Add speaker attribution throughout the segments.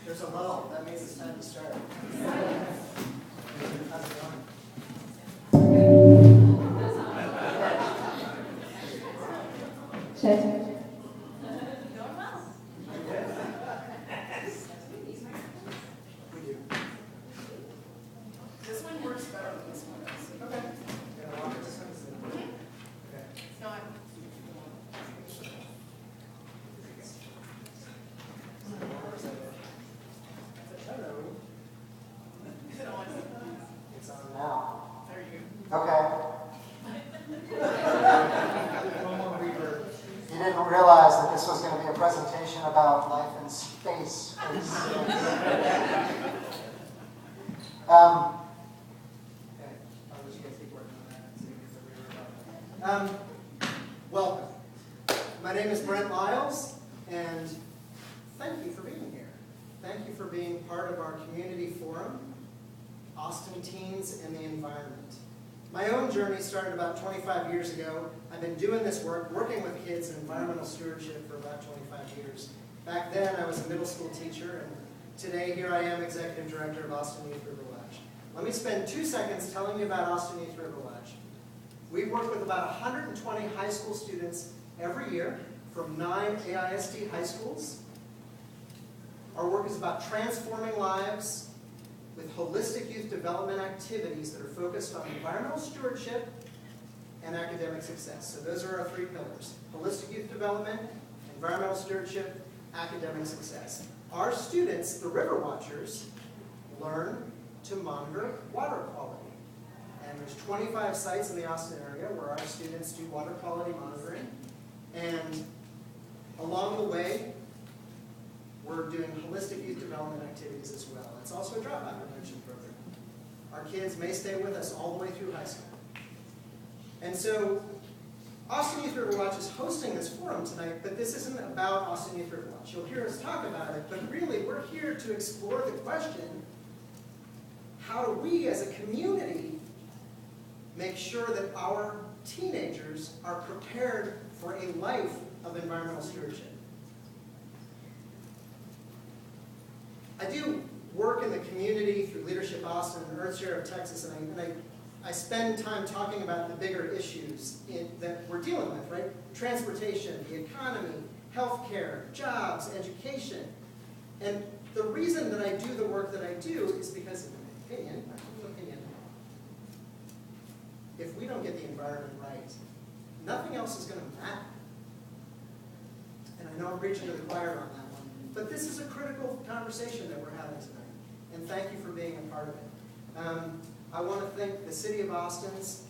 Speaker 1: There's a lull. That means it's time to start. How's it going?
Speaker 2: Check.
Speaker 1: We do. This one works better than this one does. Okay. You're gonna walk it this one? Okay.
Speaker 3: No, I'm.
Speaker 1: Hello.
Speaker 3: Is it on?
Speaker 1: It's on now.
Speaker 3: There you
Speaker 1: Okay. One more reverb. You didn't realize that this was going to be a presentation about life in space. Okay, I'll let you guys keep working on that and see if it's a reverb. Welcome. My name is Brent Lyles, and thank you for being here. Thank you for being part of our community forum, Austin Teens and the Environment. My own journey started about 25 years ago. I've been doing this work, working with kids in environmental stewardship for about 25 years. Back then, I was a middle school teacher, and today, here I am, Executive Director of Austin Youth River Lodge. Let me spend 2 seconds telling you about Austin Youth River Lodge. We work with about 120 high school students every year from 9 AISD high schools. Our work is about transforming lives with holistic youth development activities that are focused on environmental stewardship and academic success. So those are our 3 pillars: holistic youth development, environmental stewardship, academic success. Our students, the River Watchers, learn to monitor water quality. And there's 25 sites in the Austin area where our students do water quality monitoring. And along the way, we're doing holistic youth development activities as well. It's also a dropout prevention program. Our kids may stay with us all the way through high school. And so, Austin Youth River Watch is hosting this forum tonight, but this isn't about Austin Youth River Watch. You'll hear us talk about it, but really we're here to explore the question, how do we as a community make sure that our teenagers are prepared for a life of environmental stewardship? I do work in the community through Leadership Austin and Earthshare of Texas, and I spend time talking about the bigger issues that we're dealing with, right? Transportation, the economy, healthcare, jobs, education. And the reason that I do the work that I do is because, in my opinion, if we don't get the environment right, nothing else is going to matter. And I know I'm preaching to the choir on that one, but this is a critical conversation that we're having tonight. And thank you for being a part of it. I want to thank the City of Austin's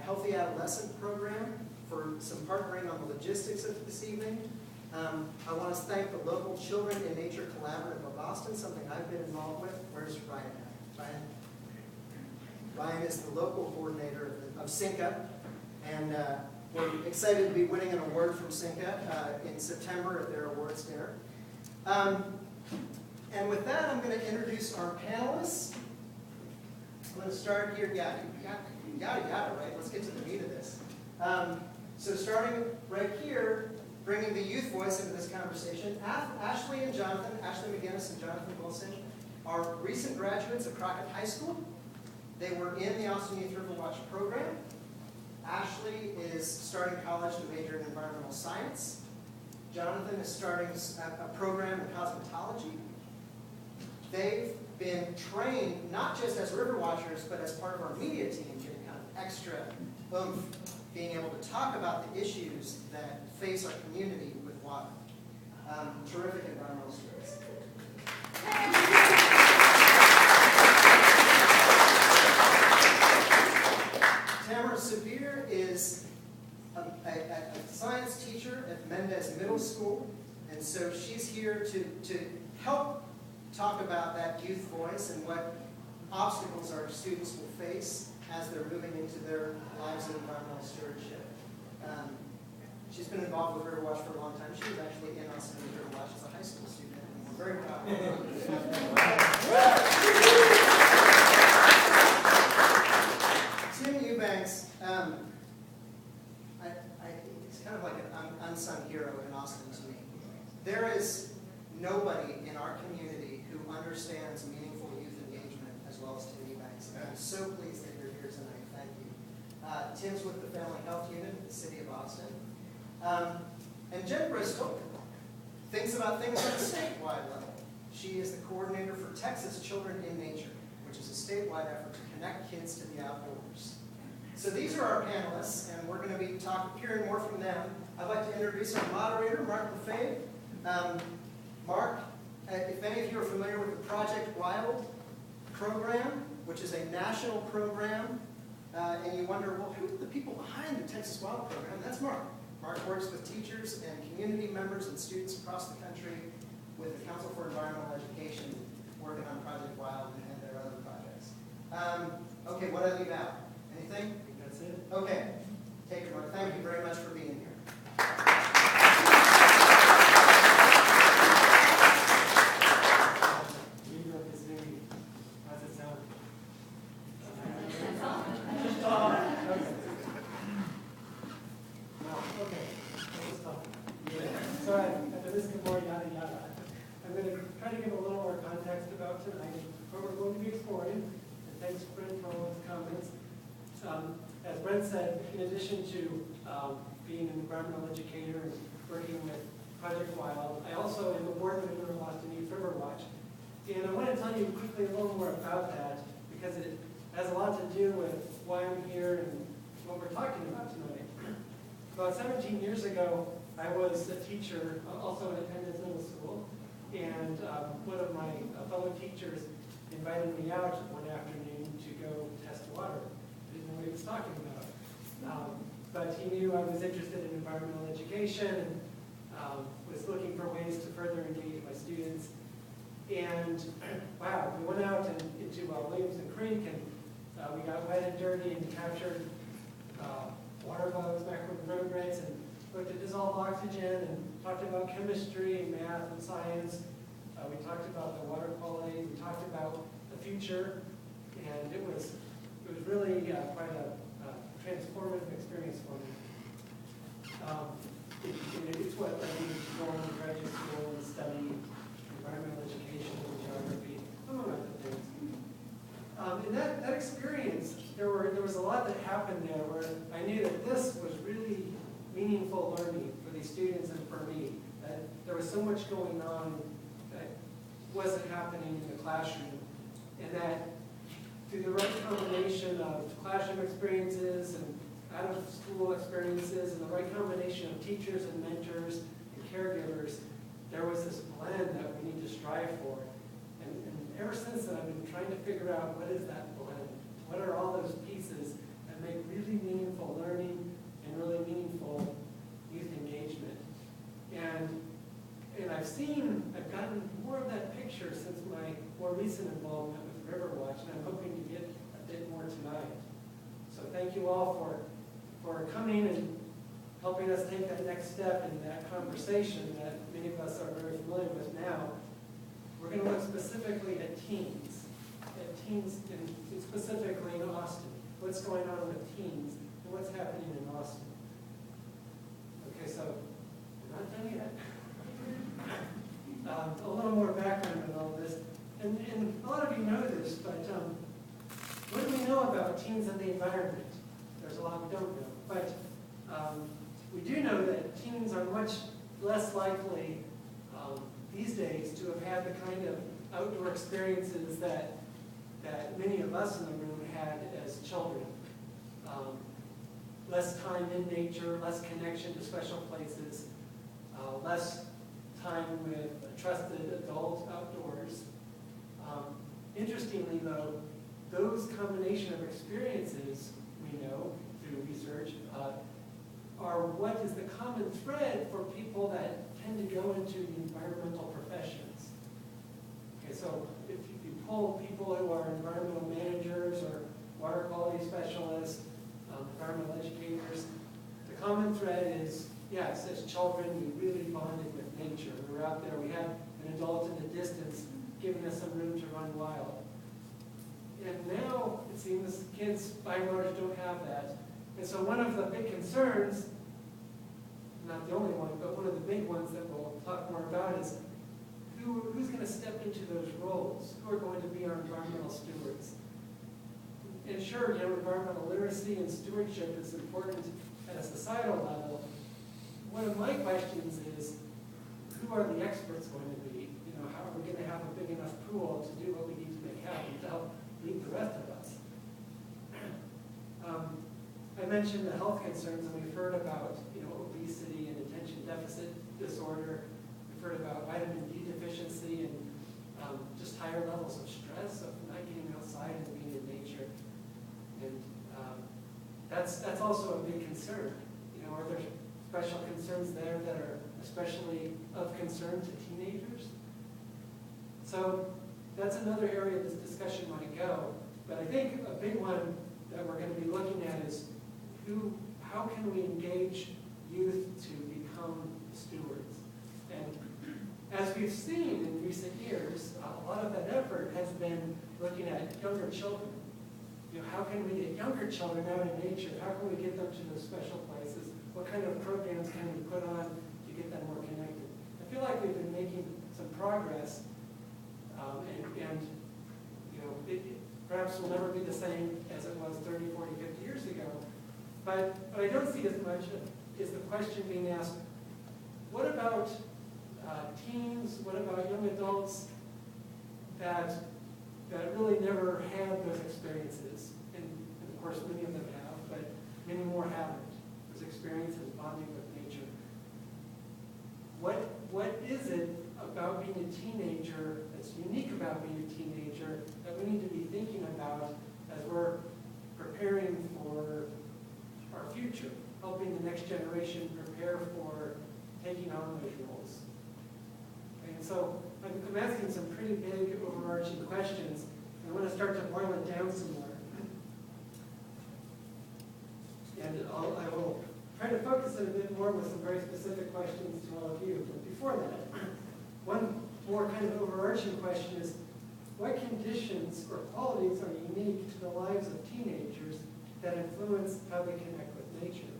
Speaker 1: Healthy Adolescent Program for some partnering on the logistics of this evening. I want to thank the local Children in Nature Collaborative of Austin, something I've been involved with. Where's Ryan at? Ryan is the local coordinator of SINCA, and we're excited to be winning an award from SINCA in September at their awards dinner. And with that, I'm going to introduce our panelists. I'm going to start here. Yeah, you got it, right? Let's get to the meat of this. So starting right here, bringing the youth voice into this conversation, Ashley McGinnis and Jonathan Wilson are recent graduates of Crockett High School. They were in the Austin Youth River Watch program. Ashley is starting college to major in environmental science. Jonathan is starting a program in cosmetology. they've been trained not just as river watchers, but as part of our media team, getting kind of extra oomph, being able to talk about the issues that face our community with water. Terrific environmental students. Tamara Sabir is a science teacher at Mendez Middle School, and so she's here to help talk about that youth voice and what obstacles our students will face as they're moving into their lives of environmental stewardship. She's been involved with River Watch for a long time. She was actually in Austin with River Watch as a high school student, and we're very proud of her. Tim Eubanks, he's kind of like an unsung hero in Austin to me. There is nobody in our community who understands meaningful youth engagement as well as Tim Eubanks. And I'm so pleased that you're here tonight. Thank you. Tim's with the Family Health Unit at the City of Austin. And Jen Bristol thinks about things at the statewide level. She is the coordinator for Texas Children in Nature, which is a statewide effort to connect kids to the outdoors. So these are our panelists, and we're going to be hearing more from them. I'd like to introduce our moderator, Mark Lefebvre. Mark, if any of you are familiar with the Project Wild program, which is a national program, and you wonder, well, who are the people behind the Texas Wild program? That's Mark. Mark works with teachers and community members and students across the country with the Council for Environmental Education, working on Project Wild and their other projects. Okay, what did I leave out? Anything?
Speaker 2: I think that's it.
Speaker 1: Okay. Take it, Mark. Thank you very much for being here.
Speaker 2: How's it sound? So after this, good morning, yada yada. I'm going to try to give a little more context about tonight, what we're going to be exploring. And thanks, Brent, for all those comments. As Brent said, in addition to being an environmental educator and working with Project Wild, I also am a board member of Austin Youth River Watch. And I want to tell you quickly a little more about that because it has a lot to do with why I'm here and what we're talking about tonight. About 17 years ago, I was a teacher, also at Panelists Middle School, and one of my fellow teachers invited me out one afternoon to go test water. I didn't know what he was talking about. But he knew I was interested in environmental education and was looking for ways to further engage my students. And wow, we went out into Williamson Creek and we got wet and dirty and captured water bugs, macroinvertebrates, and looked at dissolved oxygen and talked about chemistry and math and science. We talked about the water quality. We talked about the future, and it was really quite a transformative experience for me. It's what led me to go on to graduate school and study environmental education and geography, among other things. In that experience, there was a lot that happened there where I knew that this was really meaningful learning for these students and for me. That there was so much going on that wasn't happening in the classroom, and that through the right combination of classroom experiences and out-of-school experiences and the right combination of teachers and mentors and caregivers, there was this blend that we need to strive for. And ever since then, I've been trying to figure out what is that blend? What are all those pieces that make really meaningful learning and really meaningful youth engagement? And I've gotten more of that picture since my more recent involvement with River Watch, and I'm hoping to get a bit more tonight. So thank you all for coming and helping us take that next step in that conversation that many of us are very familiar with now. We're going to look specifically at teens and specifically in Austin. What's going on with teens and what's happening in Austin. Okay, so we're not done yet. A little more background on all this. And a lot of you know this, but what do we know about teens and the environment? There's a lot we don't know. But we do know that teens are much less likely these days to have had the kind of outdoor experiences that many of us in the room had as children. Less time in nature, less connection to special places, less time with a trusted adult outdoors. Interestingly though, those combination of experiences, we know through research, are what is the common thread for people that tend to go into the environmental professions. Okay, so if you pull people who are environmental managers or water quality specialists, environmental educators, the common thread is, yes, as children we really bonded with nature. We were out there, we had an adult in the distance giving us some room to run wild. And now, it seems, kids by and large don't have that. And so one of the big concerns, not the only one, but one of the big ones that we'll talk more about is who's going to step into those roles? Who are going to be our environmental stewards? And sure, environmental literacy and stewardship is important at a societal level. One of my questions is, who are the experts going to be? How are we going to have a big enough pool to do what we need to make happen to help lead the rest of us? I mentioned the health concerns, and we've heard about obesity and attention deficit disorder. We've heard about vitamin D deficiency and just higher levels of stress of not getting outside and being in nature. And that's also a big concern. Are there special concerns there that are especially of concern to teenagers? So that's another area this discussion might go. But I think a big one that we're going to be looking at is how can we engage youth to become stewards? And as we've seen in recent years, a lot of that effort has been looking at younger children. How can we get younger children out in nature? How can we get them to those special places? What kind of programs can we put on to get them more connected? I feel like we've been making some progress, it perhaps will never be the same as it was 30, 40, 50 years ago. But I don't see as much is the question being asked, what about teens, what about young adults that really never had those experiences? And of course many of them have, but many more haven't. Those experiences bonding with nature. What is it about being a teenager that's unique about being a teenager that we need to be thinking about as we're preparing for our future, helping the next generation prepare for taking on those roles? And so I'm asking some pretty big overarching questions. I want to start to boil it down some more. And I will try to focus it a bit more with some very specific questions to all of you. But before that, one more kind of overarching question is, what conditions or qualities are unique to the lives of teenagers that influence how they connect with nature?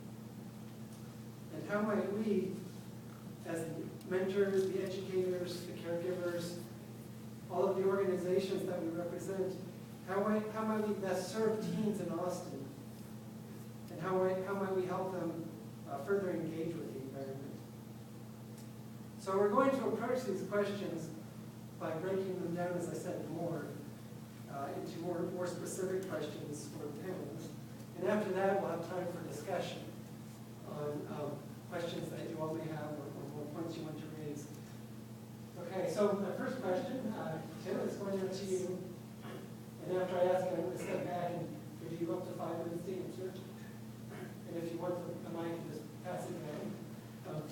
Speaker 2: And how might we, as the mentors, the educators, the caregivers, all of the organizations that we represent, how might we best serve teens in Austin? And how might we help them further engage with the environment? So we're going to approach these questions by breaking them down, as I said, into more specific questions for the panelists. And after that, we'll have time for discussion on questions that you all may have or more points you want to raise. Okay, so my first question, Tim, is going out to you. And after I ask it, I'm going to step back and give you up to 5 minutes to answer. And if you want the mic, just pass it down.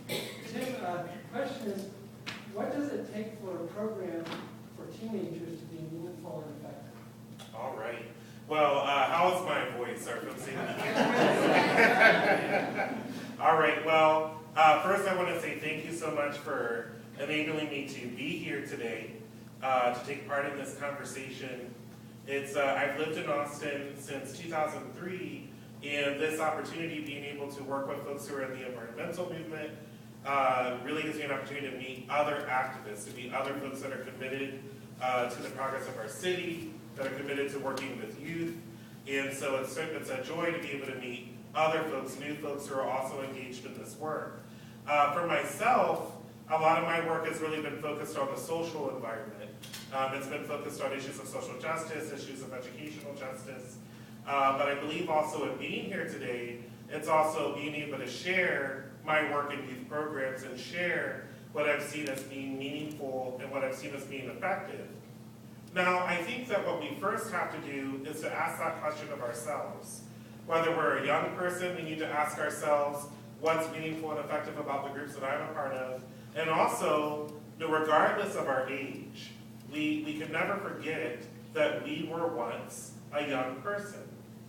Speaker 2: Tim, question is, what does it take for a program for teenagers to be meaningful and effective?
Speaker 4: All right. Well, how's my voice? Are folks able to hear me? All right. Well, first I want to say thank you so much for enabling me to be here today to take part in this conversation. I've lived in Austin since 2003, and this opportunity, being able to work with folks who are in the environmental movement, really gives me an opportunity to meet other activists, to meet other folks that are committed to the progress of our city, that are committed to working with youth. And so it's a joy to be able to meet other folks, new folks who are also engaged in this work. For myself, a lot of my work has really been focused on the social environment. It's been focused on issues of social justice, issues of educational justice, but I believe also in being here today, it's also being able to share my work in youth programs and share what I've seen as being meaningful and what I've seen as being effective. Now, I think that what we first have to do is to ask that question of ourselves. Whether we're a young person, we need to ask ourselves what's meaningful and effective about the groups that I'm a part of. And also, regardless of our age, we can never forget that we were once a young person,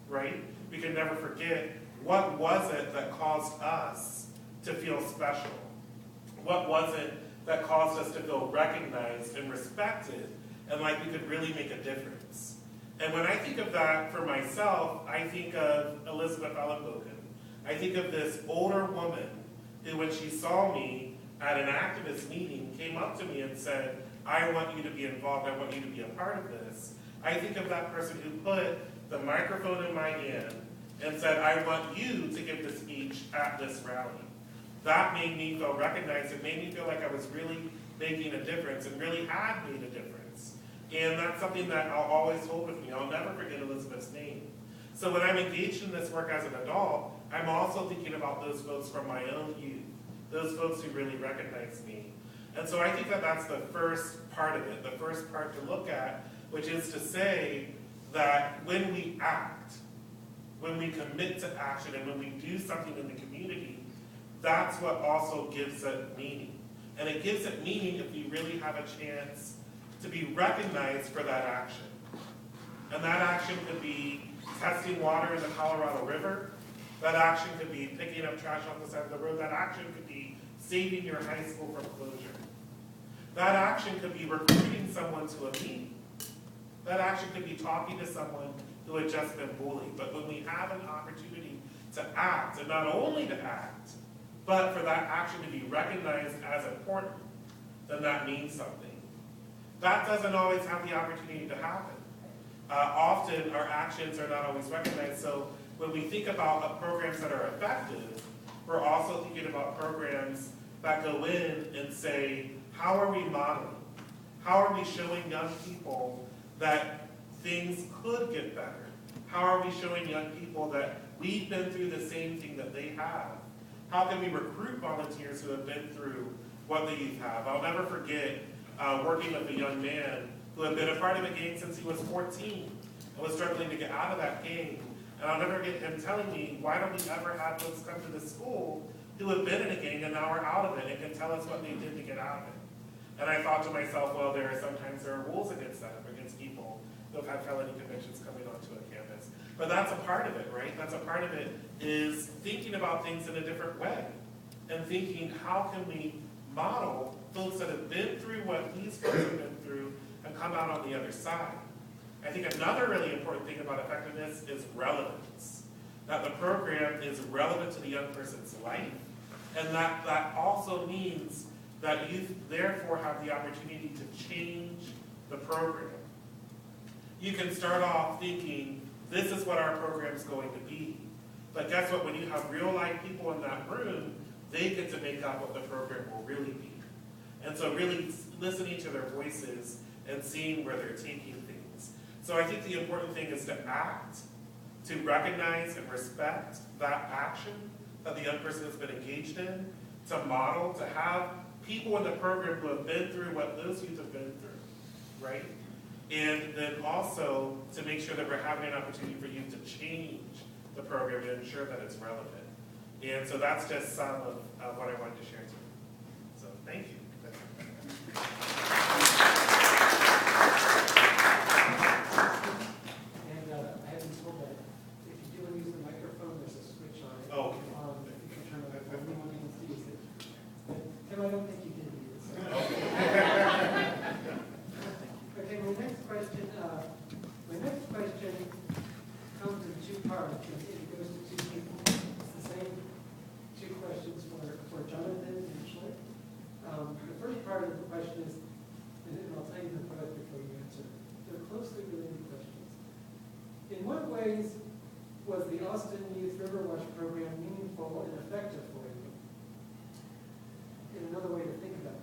Speaker 4: right? We can never forget what was it that caused us to feel special? What was it that caused us to feel recognized and respected and like we could really make a difference? And when I think of that for myself, I think of Elizabeth Ellenbogen. I think of this older woman who, when she saw me at an activist meeting, came up to me and said, I want you to be involved, I want you to be a part of this. I think of that person who put the microphone in my hand and said, I want you to give the speech at this rally. That made me feel recognized. It made me feel like I was really making a difference and really had made a difference. And that's something that I'll always hold with me. I'll never forget Elizabeth's name. So when I'm engaged in this work as an adult, I'm also thinking about those folks from my own youth, those folks who really recognize me. And so I think that that's the first part of it, the first part to look at, which is to say that when we act, when we commit to action, and when we do something in the community, that's what also gives it meaning. And it gives it meaning if we really have a chance to be recognized for that action. And that action could be testing water in the Colorado River. That action could be picking up trash off the side of the road. That action could be saving your high school from closure. That action could be recruiting someone to a meeting. That action could be talking to someone who had just been bullied. But when we have an opportunity to act, and not only to act, but for that action to be recognized as important, then that means something. That doesn't always have the opportunity to happen. Often our actions are not always recognized. So when we think about programs that are effective, we're also thinking about programs that go in and say, how are we modeling? How are we showing young people that things could get better? How are we showing young people that we've been through the same thing that they have? How can we recruit volunteers who have been through what the youth have? I'll never forget working with a young man who had been a part of a gang since he was 14 and was struggling to get out of that gang. And I'll never forget him telling me, why don't we ever have folks come to the school who have been in a gang and now are out of it and can tell us what they did to get out of it? And I thought to myself, well, there are rules against that, against people who have had felony convictions coming onto a campus. But that's a part of it, right? That's a part of it, is thinking about things in a different way and thinking, how can we model folks that have been through what these folks have been through and come out on the other side. I think another really important thing about effectiveness is relevance. That the program is relevant to the young person's life, and that also means that you therefore have the opportunity to change the program. You can start off thinking, this is what our program's going to be. But guess what? When you have real life people in that room, they get to make up what the program will really be. And so really listening to their voices and seeing where they're taking things. So I think the important thing is to act, to recognize and respect that action that the young person has been engaged in, to model, to have people in the program who have been through what those youth have been through, right? And then also to make sure that we're having an opportunity for youth to change the program and ensure that it's relevant. And so that's just some of what I wanted to share today. So thank you.
Speaker 2: And I have been told that if you do want to use the microphone, there's a switch on it.
Speaker 4: Oh.
Speaker 2: If you can turn it on, anyone wants to use it. But Tim, I don't think you did need it. So. Okay, my next question comes in two parts, and it goes to two people. It's the same two questions for Jonathan actually. The first part of the question is, and I'll tell you the part before you answer. They're closely related questions. In what ways was the Austin Youth River Watch program meaningful and effective for you? And another way to think about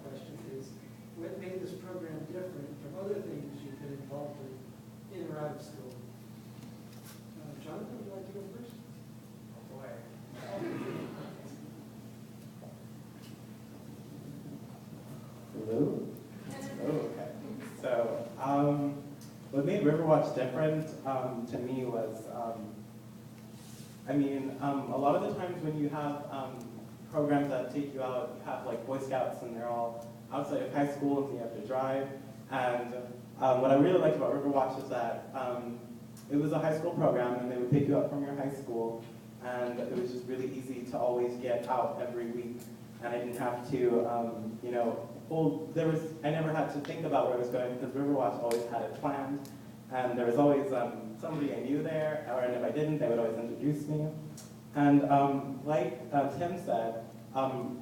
Speaker 5: Hello? Oh, okay. So, what made Riverwatch different to me was, a lot of the times when you have programs that take you out, you have like Boy Scouts and they're all outside of high school and so you have to drive. And what I really liked about Riverwatch is that it was a high school program and they would pick you up from your high school and it was just really easy to always get out every week. And I didn't have to, I never had to think about where I was going because Riverwatch always had it planned. And there was always somebody I knew there, and if I didn't, they would always introduce me. And like Tim said,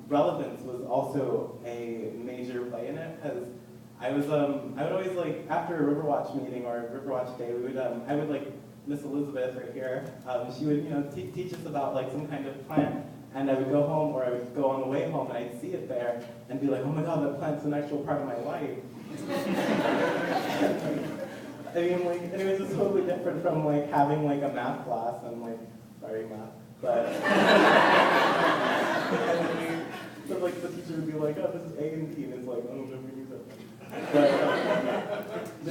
Speaker 5: relevance was also a major play in it because I would always like, after a Riverwatch meeting or a Riverwatch day, I would like Miss Elizabeth right here, she would, teach us about like some kind of plant. And I would go home, or I would go on the way home, and I'd see it there, and be like, oh my God, that plant's an actual part of my life. And it was just totally different from like having like a math class, and like, sorry math, but, but like the teacher would be like, oh, this is A and B, and it's like, oh, never use it. But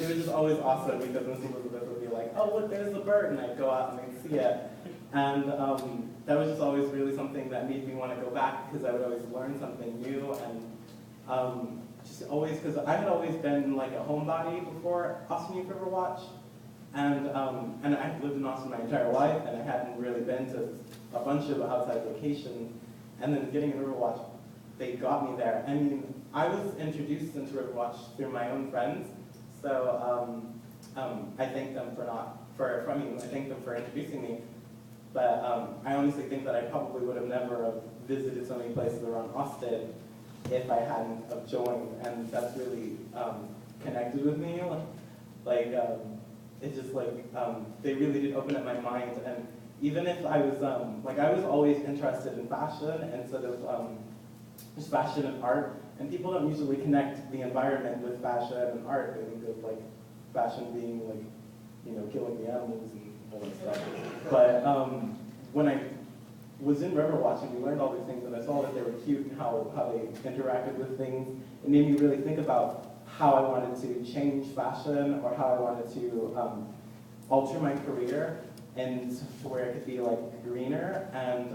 Speaker 5: it was just always awesome because Miss Elizabeth would be like, oh, look, there's the bird, and I'd go out and I'd see it. And that was just always really something that made me want to go back because I would always learn something new and just always, because I had always been like a homebody before Austin Youth Riverwatch, and I've lived in Austin my entire life and I hadn't really been to a bunch of outside locations, and then getting in Riverwatch, they got me there. I mean, I was introduced into Riverwatch through my own friends, so I thank them I thank them for introducing me. But I honestly think that I probably would have never visited so many places around Austin if I hadn't have joined, and that's really connected with me. It's just like, they really did open up my mind, and even if I was, I was always interested in fashion instead of just fashion and art, and people don't usually connect the environment with fashion and art. They think of like fashion being like, killing the animals and all that stuff. But when I was in Riverwatch and we learned all these things and I saw that they were cute and how they interacted with things, it made me really think about how I wanted to change fashion or how I wanted to alter my career and to where it could be like greener. And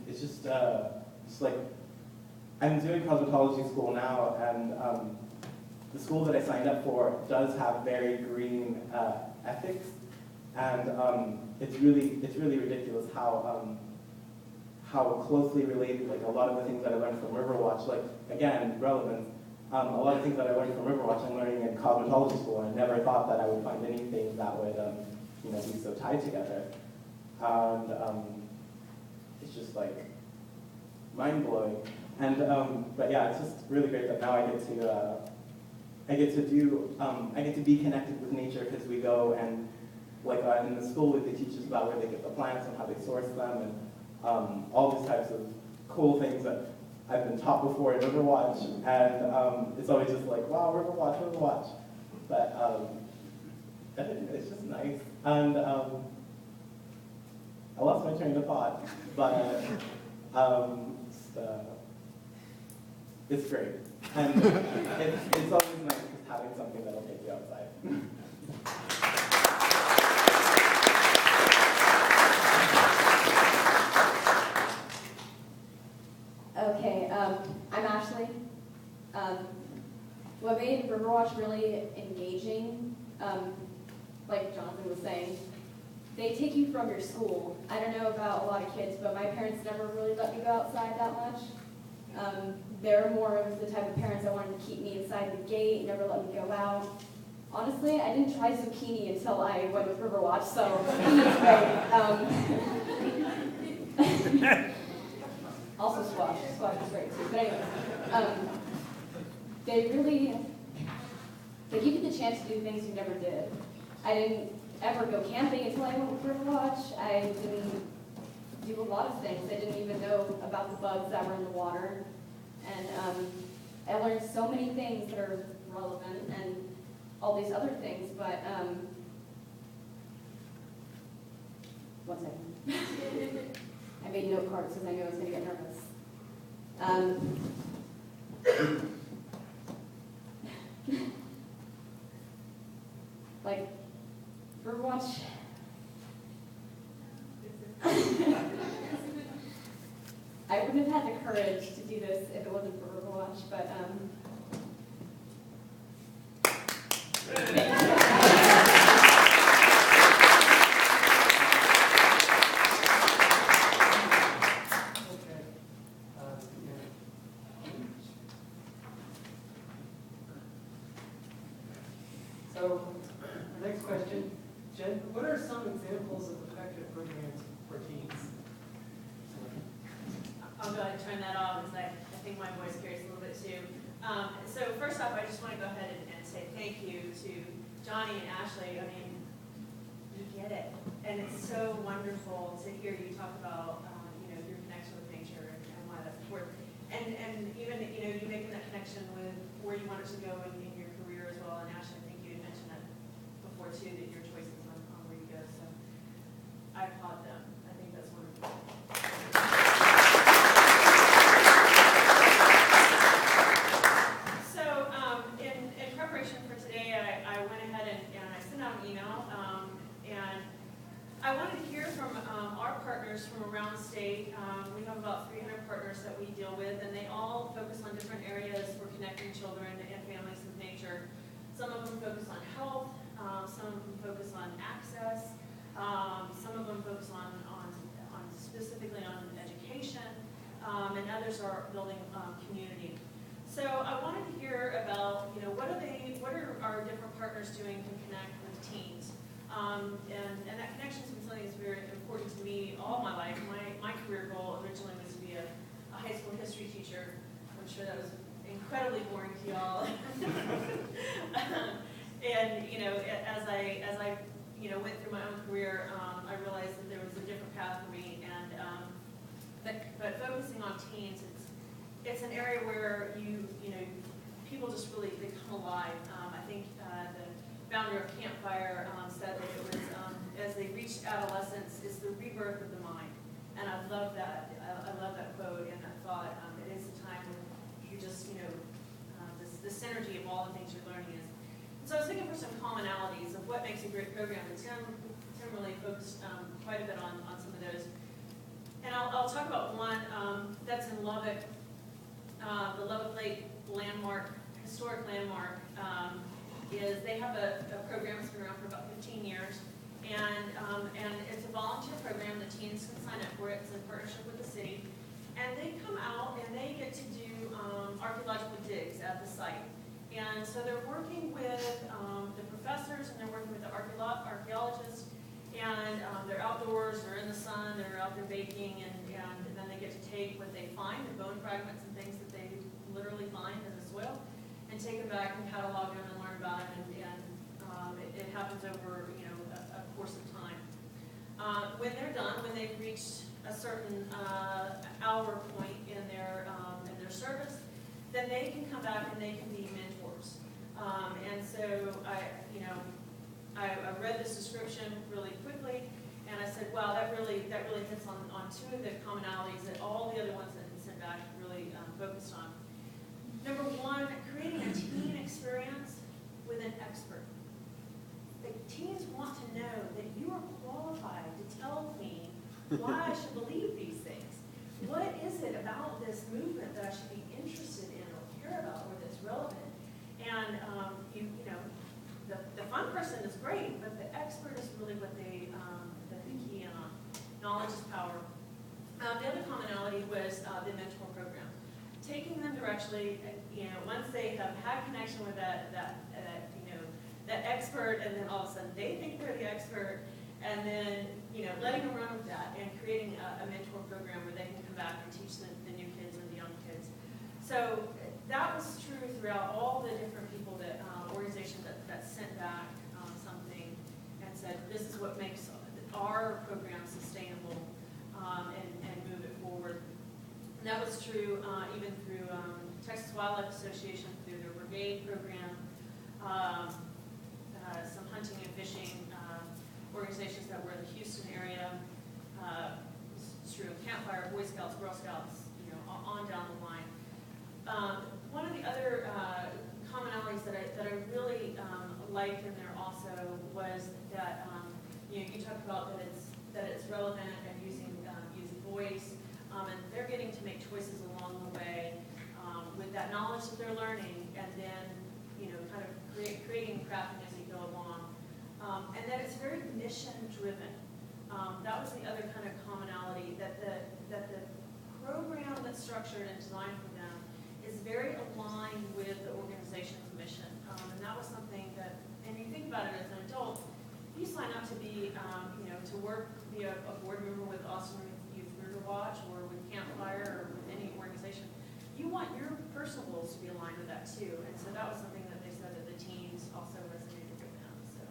Speaker 5: it's just like, I'm doing cosmetology school now, and the school that I signed up for does have very green ethics, and it's really ridiculous how closely related, like a lot of the things that I learned from Riverwatch, like again, relevance, a lot of things that I learned from Riverwatch I'm learning in cosmetology school, and I never thought that I would find anything that would be so tied together. And it's just like mind-blowing. And but yeah, it's just really great that now I get to be connected with nature because we go and in the school they teach us about where they get the plants and how they source them and all these types of cool things that I've been taught before in Riverwatch, and it's always just like, wow, Riverwatch. But it's just nice. And I lost my train of thought, but it's great. And it's always nice just having something that'll take you outside.
Speaker 6: Okay, I'm Ashley. What made Riverwatch really engaging, like Jonathan was saying, they take you from your school. I don't know about a lot of kids, but my parents never really let me go outside that much. They're more of the type of parents that wanted to keep me inside the gate, never let me go out. Honestly, I didn't try zucchini until I went with Riverwatch, so it's great. Also squash. Squash is great too. But anyway, they give you the chance to do things you never did. I didn't ever go camping until I went with Riverwatch. I didn't do a lot of things. I didn't even know about the bugs that were in the water. And I learned so many things that are relevant and all these other things, but one second. I made note cards because I knew I was going to get nervous. Like, Birdwatch. I wouldn't have had the courage to do this if it wasn't for Birdwatch, but
Speaker 2: Okay. So, our next question, Jen, what are some examples of effective programs for teens?
Speaker 3: I'll go ahead and turn that off because I think my voice carries a little bit too. So first off, I just want to go ahead and say thank you to Johnny and Ashley. I mean, you get it. And it's so wonderful to hear you talk about, your connection with nature and why that's important. And even, you making that connection with where you want it to go in your career as well. And Ashley, I think you had mentioned that before too, that your choices on where you go. So I applaud them. I think that's wonderful. So in preparation for today, I went ahead and I sent out an email, and I wanted to hear from our partners from around the state. We have about 300 partners that we deal with, and they all focus on different areas for connecting children and families with nature. Some of them focus on health, some of them focus on access, some of them focus on specifically on education, and others are building community. So I wanted to hear about, what are our different partners doing to connect with teens? And that connection has been something that's very important to me all my life. My career goal originally was to be a high school history teacher. I'm sure that was incredibly boring to y'all. And as I went through my own career, I realized that there was a different path for me. And but focusing on teens, it's an area where people just really come alive. I think the founder of Campfire said that it was as they reached adolescence, it's the rebirth of the mind, and I love that. I love that quote and that thought. It is a time when you just the synergy of all the things you're learning is. And so I was looking for some commonalities of what makes a great program, and Tim really focused quite a bit on some of those. And I'll talk about one that's in Lubbock. The Lubbock Lake historic landmark, is they have a program that's been around for about 15 years, and it's a volunteer program. The teens can sign up for it. It's in partnership with the city, and they come out and they get to do archaeological digs at the site. And so they're working with the professors, and they're working with the archaeologists, and they're outdoors, they're in the sun, they're out there baking, and then they get to take what they find, the bone fragments and things that they literally find in the soil, and take them back and catalog them and learn about it, and it happens over a course of time. When they're done, when they've reached a certain hour point in their service, then they can come back and they can be mentors. And so I read this description really quickly, and I said, wow, that really hits on two of the commonalities that all the other ones that have been sent back really focused on. Number one, creating a teen experience with an expert. The teens want to know that you are qualified to tell me why I should believe these things. What is it about this movement that I should be interested in or care about or that's relevant? And the fun person is great, but the expert is really what they key in on. Knowledge is power. The other commonality was the mentor program. Taking them directly, once they have had connection with that expert, and then all of a sudden they think they're the expert, and then letting them run with that and creating a mentor program where they can come back and teach the new kids and the young kids. So that was true throughout all the different people organizations that sent back something and said, this is what makes our program sustainable and move it forward. And that was true even through Texas Wildlife Association, through their brigade program, some hunting and fishing organizations that were in the Houston area. It's true of Campfire, Boy Scouts, Girl Scouts, on down the line. One of the other commonalities that I really liked in there also was that you talked about that it's relevant and using voice, and they're getting to make choices along the way with that knowledge that they're learning, and then kind of creating crafting as you go along, and that it's very mission driven. That was the other kind of commonality, that the program that's structured and designed for them is very aligned with the organization's mission. And that was something that, and you think about it as an adult, you sign up to be, to work, be a board member with Austin Youth Murder Watch or with Campfire or with any organization, you want your personal goals to be aligned with that too. And so that was something that they said that the teams also resonated with them. So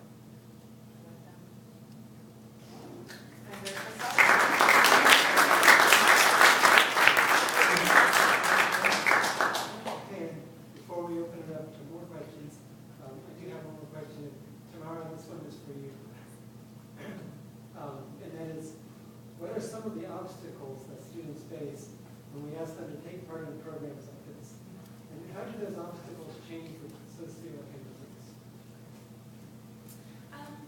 Speaker 3: I like that. And
Speaker 2: Okay, before we open it up to more questions, I do have one more question. Tamara, this one is for you. And that is, what are some of the obstacles that students face when we ask them to take part in programs like this? And how do those obstacles change with socioeconomics?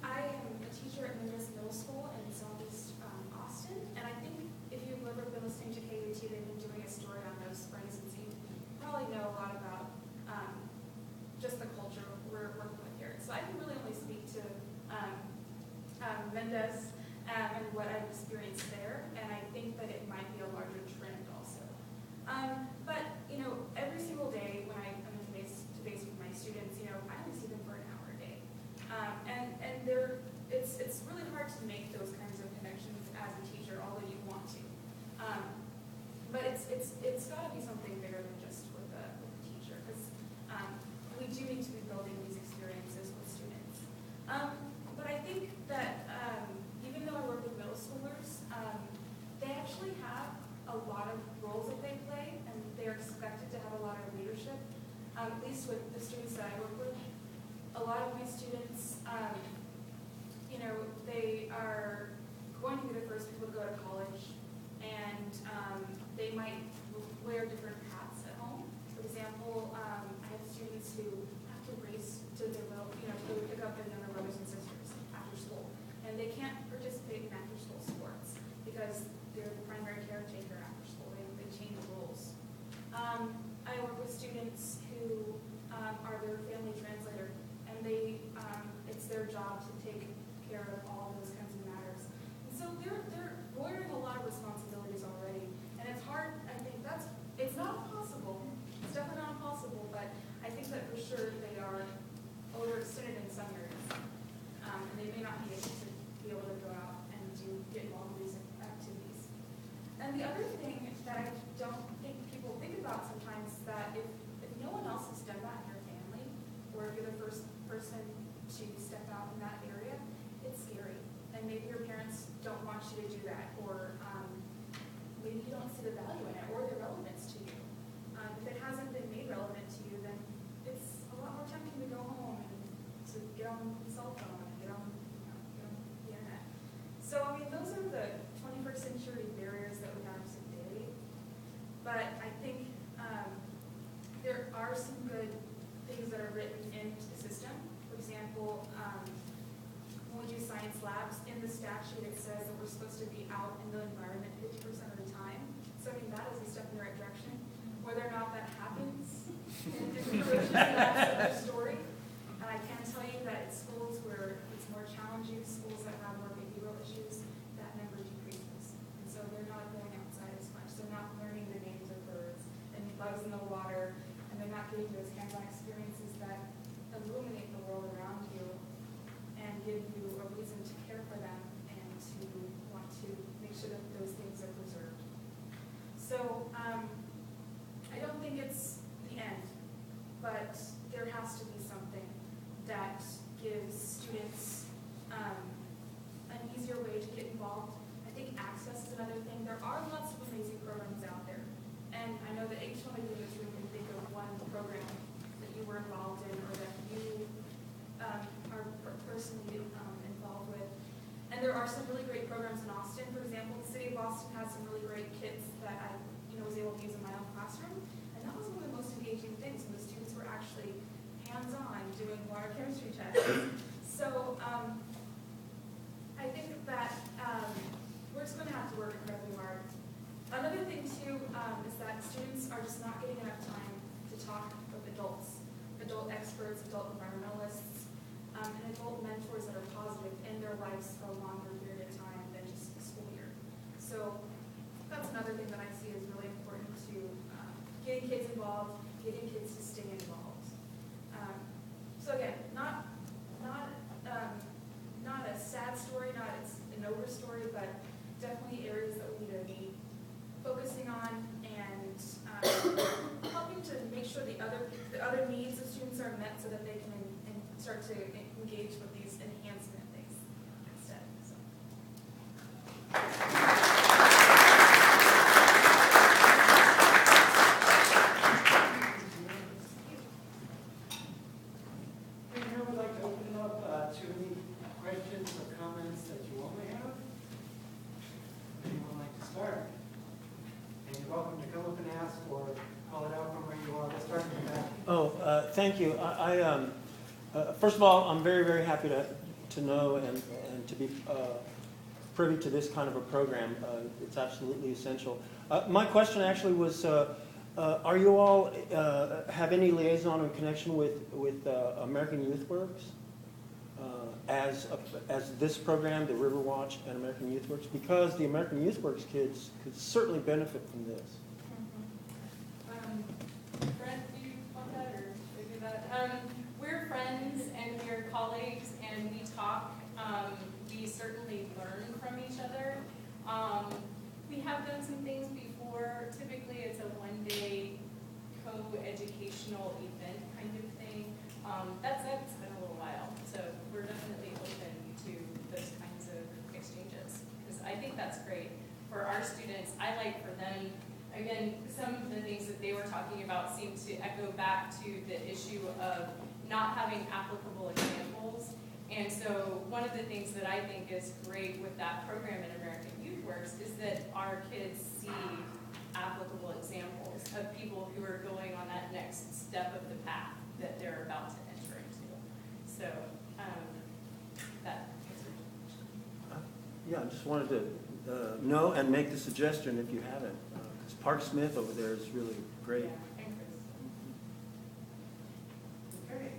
Speaker 7: I am a teacher at McGinnis Middle School in Southeast Austin, and I think if you've ever been listening to KUT, they've been doing a story on those springs, and so you probably know a lot about just the culture we're working with here. So I can really only speak to Mendez and what I've experienced there, and I think that it might be a larger trend also. But every single day when I'm face to face with my students, I only see them for an hour a day, and it's really hard to make those kinds of connections as a teacher, although you want to. But it's got to be something bigger than just with a teacher, because we do need to be building these experiences with students. But I think that even though I work with middle schoolers, they actually have a lot of roles that they play, and they're expected to have a lot of leadership, at least with the students that I work with. A lot of my students, they are going to be the first people to go to college, and they might wear different hats at home. For example, I have students who have to race to their to pick up their younger brothers and sisters after school, and they can't participate in after-school sports because they're the primary caretaker after school. They change rules. I work with students who are their family translator, and it's their job to take care of all those kinds of matters. And so they're wearing a lot of responsibilities already, and it's hard. I think it's not impossible. It's definitely not impossible, but I think that for sure they are overextended in some areas, and they may not be able to go out and get involved in these activities. And the other thing that I don't think people think about sometimes is that if no one else has done that in your family, or if you're the first person to step out in that area, it's scary. And maybe your parents don't want you to do that, or maybe you don't see the value in it or the relevance to you. If it hasn't been made relevant to you, then it's a lot more tempting to go home and to get on the cell phone and get on the internet. So those are the 21st century barriers that we have today. But I think there are some good things that are written into the system. For example, when we do science labs, in the statute it says that we're supposed to be out in the environment 50% of the time. So that is a step in the right direction. Whether or not that happens in different religions, that's another story. And I can tell you that at schools where it's more challenging, schools that have more behavioral issues, that number decreases. And so they're not going outside as much. They're not learning the names of birds and bugs in the water, and they're not getting those hands-on experiences that illuminate the world around you and give you a reason to care for them and to want to make sure that those things are preserved. So I don't think it's the end, but there has to be something that gives students an easier way to get involved. I think access is another thing. There are lots of amazing programs out there, and I know that each one of you in this room can think of one program that you were involved in or that you are personally involved with. And there are some really great programs in Austin. For example, the city of Austin has some really great kits that I was able to use in my own classroom, and that was one of the most our chemistry test. So I think that we're just going to have to work incredibly hard. Another thing too is that students are just not getting enough time to talk with adults, adult experts, adult environmentalists, and adult mentors that are positive in their lives for a longer period of time than just the school year. So that's another thing that I see as really important to getting kids involved, getting kids to stay involved. So again, not a sad story, not an over story, but definitely areas that we need to be focusing on and helping to make sure the other needs of students are met so that they can start to engage with these enhancement things instead. So.
Speaker 2: And now we'd like to open it up to any questions or comments that you all may have. Anyone like to start? And you're welcome to come up and ask or call it out from where you are. Let's start with that.
Speaker 8: Oh, thank you. First of all, I'm very, very happy to know and to be privy to this kind of a program. It's absolutely essential. My question actually was, are you all have any liaison or connection with American Youth Works as this program, the River Watch and American Youth Works? Because the American Youth Works kids could certainly benefit from this.
Speaker 9: Brent, do you want that or should I do that? We're friends and we're colleagues and we talk. We certainly learn from each other. We have done some things before. Typically it's a one-day co-educational event kind of thing. That's been a little while. So we're definitely open to those kinds of exchanges because I think that's great for our students. I like for them. Again, some of the things that they were talking about seem to echo back to the issue of not having applicable examples. And so one of the things that I think is great with that program in American Youth Works is that our kids see applicable examples of people who are going on that next step of the path that they're about to enter into. So that answers your question.
Speaker 8: Yeah, I just wanted to know and make the suggestion if you haven't. Because Park Smith over there is really great.
Speaker 9: Yeah, and Chris.
Speaker 2: Okay.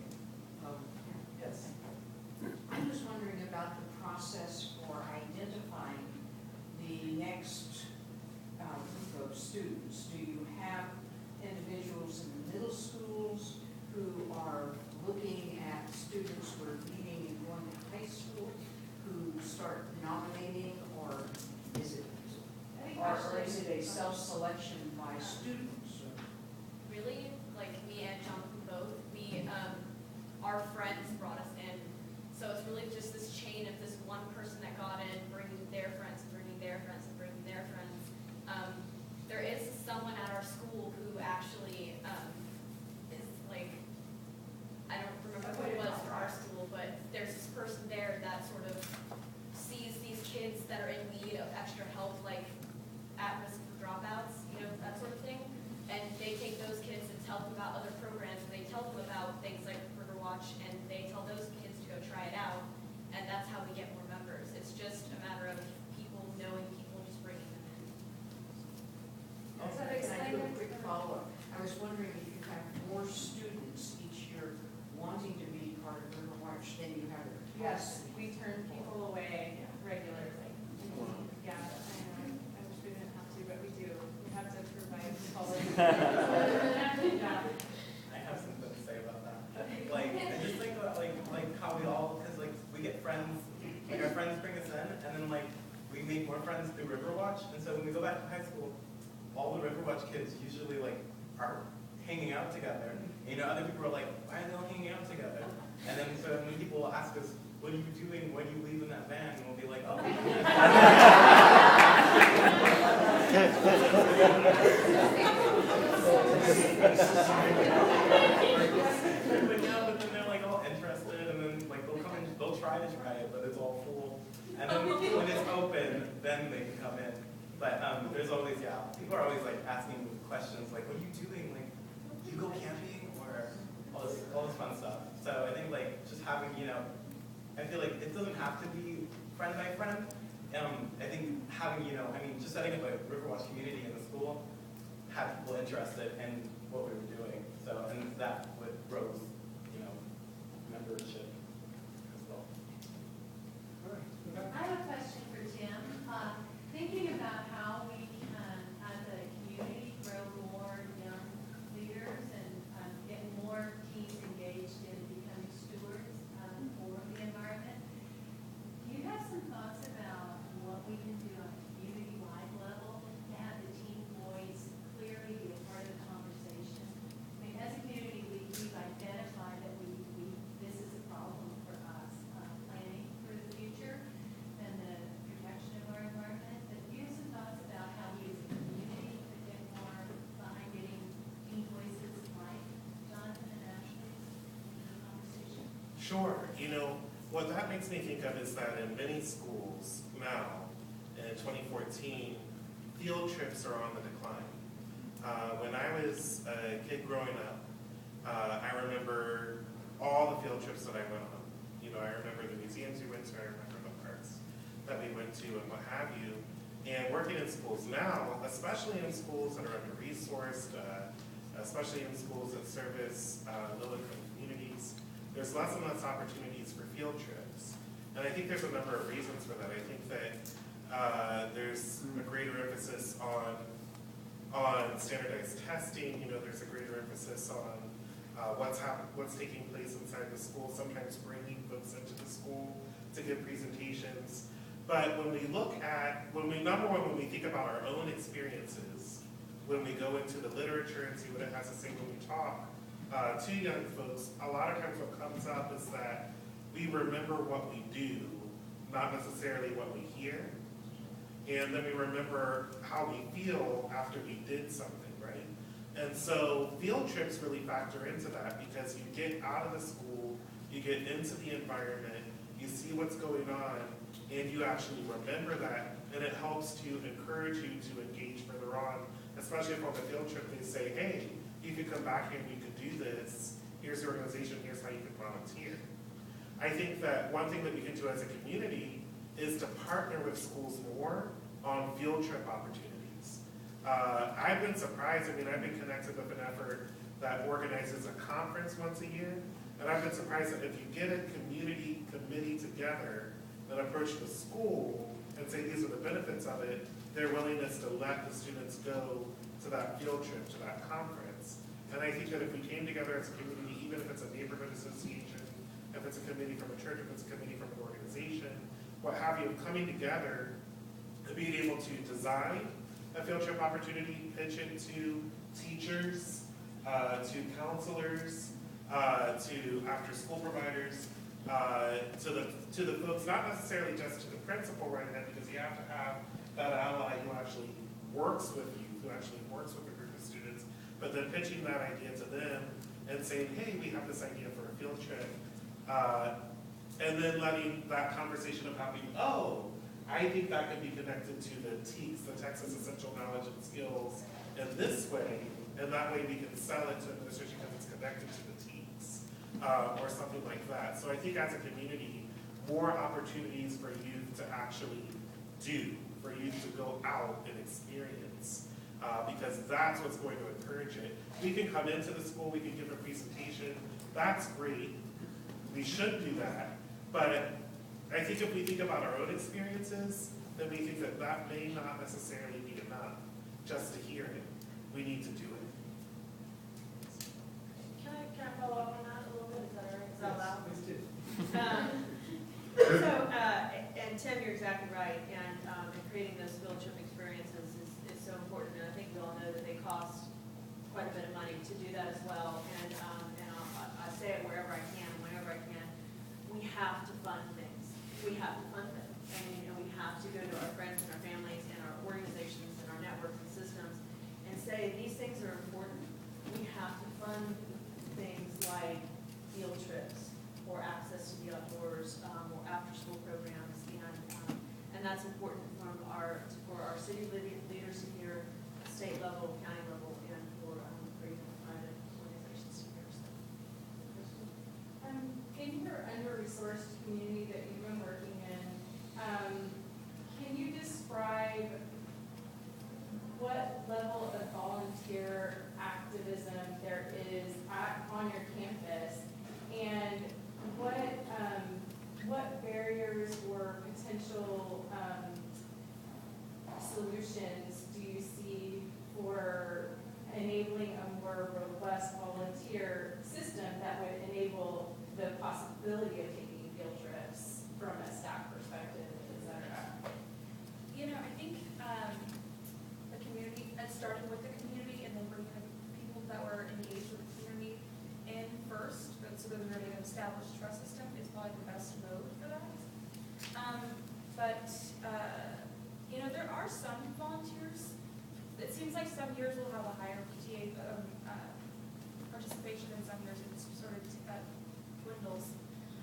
Speaker 2: Yes.
Speaker 10: I'm just wondering about the process for identifying the next group of students. Do you have individuals in the middle schools who are looking at students who are leaving and going to high school who start nominating, or is it a self-selection by students?
Speaker 6: Really, like me and Jonathan both, our friends brought us in. So it's really just this chain of this one person that got in, bringing their friends, and bringing their friends, and bringing their friends. There is someone at our school who actually is like, I don't remember who it was for our school, but there's this person there that sort of sees these kids that are in need of extra help, like at risk for dropouts, that sort of thing. And they take those kids and tell them about other programs, and they tell them about things like River Watch, and they tell those kids to go try it out, and that's how we get more members. It's just a matter of people knowing people, just bringing them in.
Speaker 10: Can I do a quick follow-up? I was wondering if you have more students each year wanting to be part of River Watch than you have.
Speaker 9: Yes, we turn people away regularly. Yeah, I know. I wish we didn't have to, but we do. We have to provide quality. Yeah.
Speaker 11: I have something to say about that. Like, I just think about like how we all, because like we get friends, like our friends bring us in, and then like we make more friends through River Watch, and so when we go back to high school, all the River Watch kids usually like are hanging out together. And, other people are like, why are they all hanging out together? And then so when people will ask us, what are you doing when you leave in that van? And we'll be like, oh. But then they're like all interested, and then like they'll try it, but it's all full. And then when it's open, then they can come in. But there's always, people are always like asking questions like, what are you doing? Like, do you go camping or all this fun stuff? So I think like having, you know, I feel like it doesn't have to be friend by friend. I think having, you know, I mean, just setting up a Riverwatch community in the school had people interested in what we were doing. So, and that what rose, you know, membership as well.
Speaker 2: All right.
Speaker 12: I have a question for Tim. Thinking about how we can, as a community, grow more young leaders and get more teams engaged in becoming stewards for the environment, do you have some thoughts about what we can do on a community-wide level to have the team voice clearly be a part of the conversation? I mean, as a community, we've identified that this is a problem for us, planning for the future and the protection of our environment. But do you have some thoughts about how we as a community could get more behind getting team voices like Jonathan and Ashley in the conversation?
Speaker 4: Sure. You know, what that makes me think of is that in many schools now, in 2014, field trips are on the decline. When I was a kid growing up, I remember all the field trips that I went on. You know, I remember the museums we went to, I remember the parks that we went to and what have you. And working in schools now, especially in schools that are under-resourced, especially in schools that service low-income communities, there's less and less opportunities for field trips. And I think there's a number of reasons for that. I think that there's a greater emphasis on standardized testing. You know, there's a greater emphasis on what's taking place inside the school, sometimes bringing folks into the school to give presentations. But when we look at, number one, when we think about our own experiences, when we go into the literature and see what it has to say when we talk to young folks, a lot of times what comes up is that we remember what we do, not necessarily what we hear. And then we remember how we feel after we did something, right? And so field trips really factor into that because you get out of the school, you get into the environment, you see what's going on, and you actually remember that, and it helps to encourage you to engage further on, especially if on the field trip they say, hey, you could come back here and you could do this, here's the organization, here's how you can volunteer. I think that one thing that we can do as a community is to partner with schools more on field trip opportunities. I've been surprised, I mean, I've been connected with an effort that organizes a conference once a year, and I've been surprised that if you get a community committee together and approach the school and say these are the benefits of it, their willingness to let the students go to that field trip, to that conference. And I think that if we came together as a community, even if it's a neighborhood association, if it's a committee from a church, if it's a committee from an organization, what have you, coming together and being able to design a field trip opportunity, pitch it to teachers, to counselors, to after-school providers, to the folks, not necessarily just to the principal right ahead, because you have to have that ally who actually works with you, who actually works with a group of students, but then pitching that idea to them and saying, hey, we have this idea for a field trip, and then letting that conversation of happening, oh, I think that could be connected to the TEKS, the Texas Essential Knowledge and Skills, in this way, and that way we can sell it to administration because it's connected to the TEKS, or something like that. So I think as a community, more opportunities for youth to actually do, for youth to go out and experience, because that's what's going to encourage it. We can come into the school, we can give a presentation, that's great, we should do that, but I think if we think about our own experiences, then we think that that may not necessarily be enough just to hear it. We need to do it.
Speaker 3: Can I follow up on that a little bit? Is that all right? Is that allowed?
Speaker 2: Please do.
Speaker 3: And Tim, you're exactly right. And creating those field trip experiences is so important. And I think we all know that they cost quite a bit of money to do that as well. And I say it wherever I can, whenever I can. We have to fund things. We have to fund them. And we have to go to our friends and our families and our organizations and our networks and systems and say these things are important. We have to fund things like field trips or access to the outdoors or after-school programs, and that's important for our city leaders to hear, state level, county level, and for even private organizations to hear. So.
Speaker 9: In your resourced community that you've been working in, can you describe what level of volunteer activism there is on your campus, and what barriers or potential solutions do you see for enabling a more robust volunteer system that would enable the possibility of taking field trips from a staff perspective, et cetera?
Speaker 7: You know, I think the community, it started with the community and then bringing the people that were engaged with the community in first, so that we're going to establish trust system is probably the best mode for that. You know, there are some volunteers. It seems like some years we'll have a higher PTA participation, and some years it's sort of dwindles.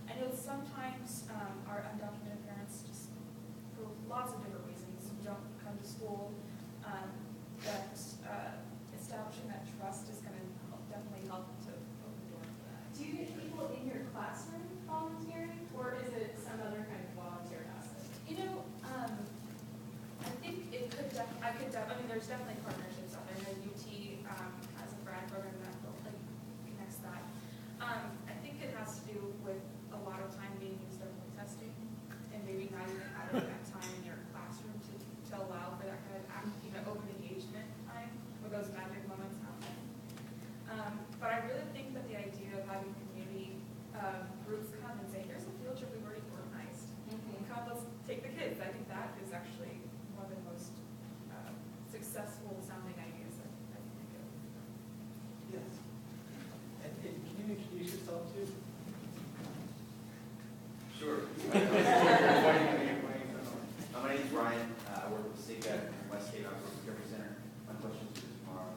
Speaker 7: I know sometimes our undocumented parents, just for lots of different reasons, don't come to school. That establishing that trust is going to definitely help to open the door for that.
Speaker 9: Do you get people in your classroom volunteering, or is it some other kind of volunteer process?
Speaker 7: You know, I think it could. I mean, there's definitely partnerships out there. I know UT has a grad program that like connects that. I think it has to do with a lot of time being used on testing, and maybe not even having that time in your classroom to allow for that kind of open engagement time where those magic moments happen. But I really think that the idea of having community groups come and say, here's a field trip we've already organized. Come, let's take the kids. I think that is actually one of the most successful sounding ideas that I can think of.
Speaker 2: Yes. And can you introduce yourself too?
Speaker 13: Sure. My name's Ryan. I work with SIGA and Westgate Outdoor Recovery Center. My questions are tomorrow.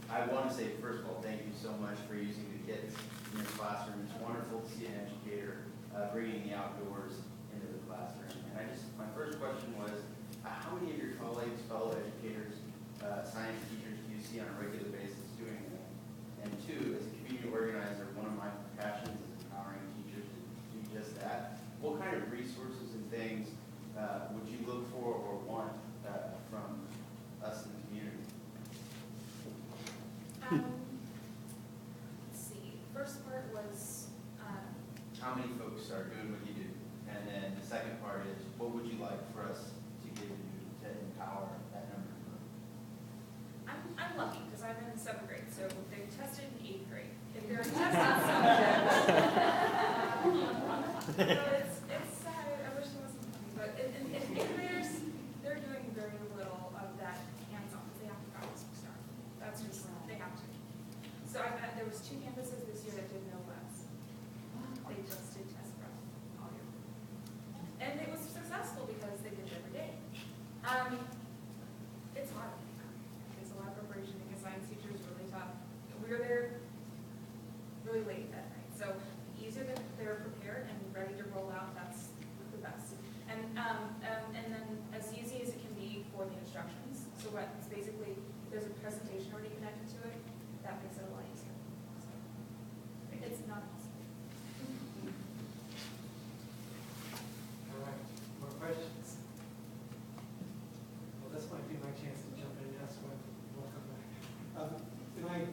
Speaker 13: I want to say, first of all, thank you so much for using the kids in your classroom. It's wonderful to see an educator bringing the outdoors into the classroom. And my first question was, how many of your colleagues, fellow educators, science teachers do you see on a regular basis doing that? And two, as a community organizer, one of my passions is empowering teachers to do just that. What kind of resources and things would you look for or want from us in the community?
Speaker 7: Let's see. First part was.
Speaker 13: How many folks are doing what you do? And then the second part is, what would you like for us to give you to empower that number?
Speaker 7: I'm lucky because I'm in 7th grade, so they tested in 8th grade. If they're tested subjects, it's sad. I wish it wasn't funny, but in 8th graders, they're doing very little of that hands-on. They have to practice for stuff. That's just they have to. So there was 2 campuses this year that did no labs. They just did test prep all year, and it was successful because they did it every day. It's hard. It's a lot of preparation. Being a science teacher is really tough. We were there really late that night, so the easier that they're prepared and ready to roll out, that's the best. And then as easy as it can be for the instructions. So it's basically if there's a presentation already connected to it, that makes it a lot easier. So it's not possible.
Speaker 2: All right. More questions? Well, this might be my chance to jump in and ask one. Welcome back. Can I